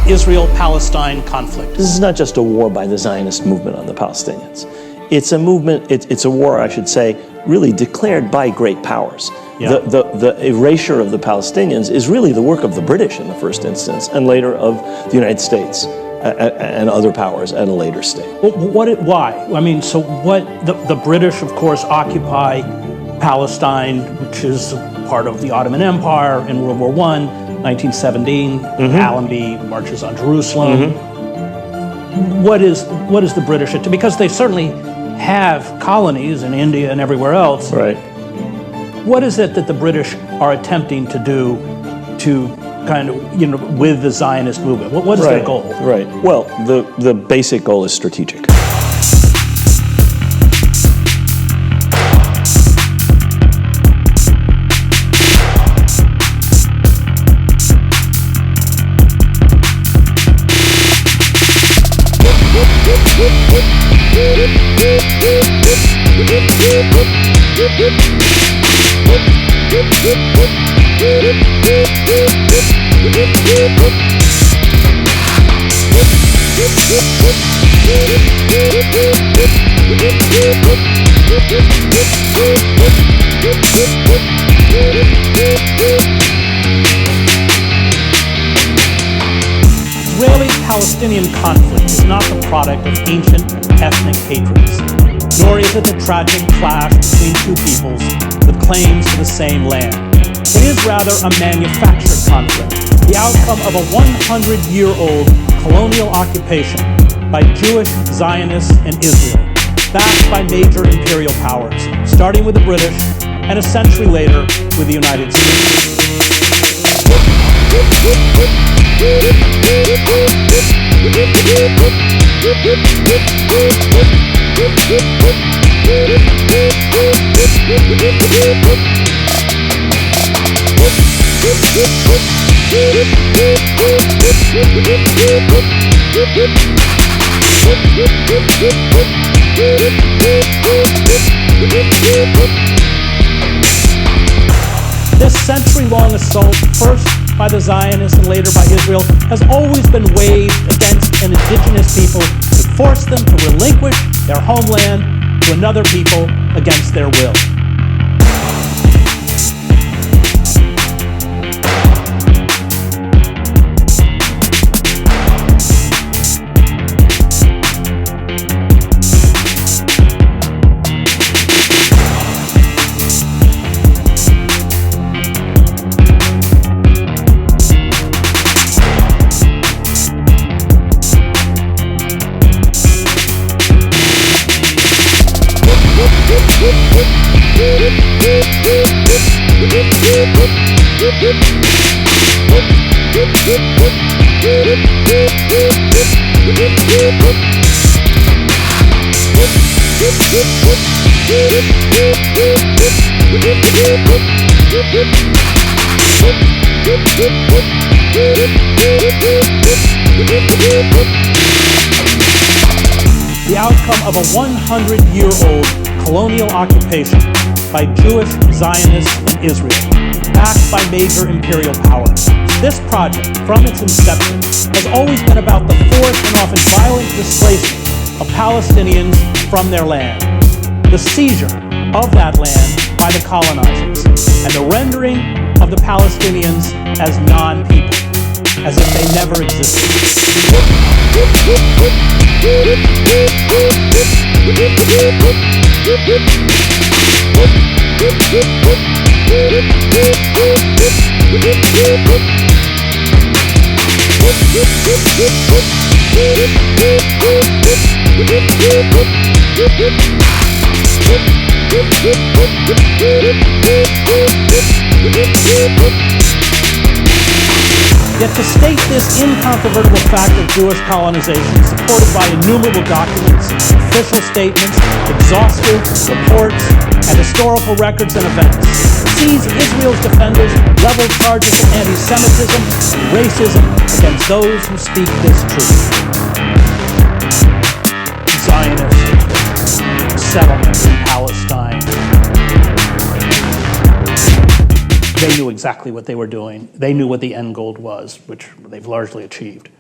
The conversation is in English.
Israel-Palestine conflict. This is not just a war by the Zionist movement on the Palestinians. It's a movement, it's a war, I should say, really declared by great powers. Yeah. The erasure of the Palestinians is really the work of the British in the first instance, and later of the United States and other powers at a later stage. Why? I mean, so what, the British, of course, occupy Palestine, which is part of the Ottoman Empire in World War I, 1917, Allenby marches on Jerusalem. What is the British, because they certainly have colonies in India and everywhere else. Right. What is it that the British are attempting to do to kind of, with the Zionist movement? What is their goal? Right. Well, the basic goal is strategic. Israeli-Palestinian conflict is not the product of ancient ethnic hatreds, nor is it the tragic clash between two peoples with claims to the same land. It is rather a manufactured conflict, the outcome of a 100-year-old colonial occupation by Jewish Zionists and Israel, backed by major imperial powers, starting with the British and a century later with the United States. This century-long assault, first by the Zionists and later by Israel, has always been waged against an indigenous people to force them to relinquish their homeland to another people against their will. The outcome of a 100-year-old colonial occupation by Jewish Zionists and Israel, backed by major imperial powers. This project, from its inception, has always been about the forced and often violent displacement of Palestinians from their land, the seizure of that land by the colonizers, and the rendering of the Palestinians as non-people, as if they never existed. Yet to state this incontrovertible fact of Jewish colonization, supported by innumerable documents, official statements, exhaustive reports, and historical records and events, sees Israel's defenders level charges of anti-Semitism and racism against those who speak this truth. Zionist settlement in Palestine. They knew exactly what they were doing. They knew what the end goal was, which they've largely achieved.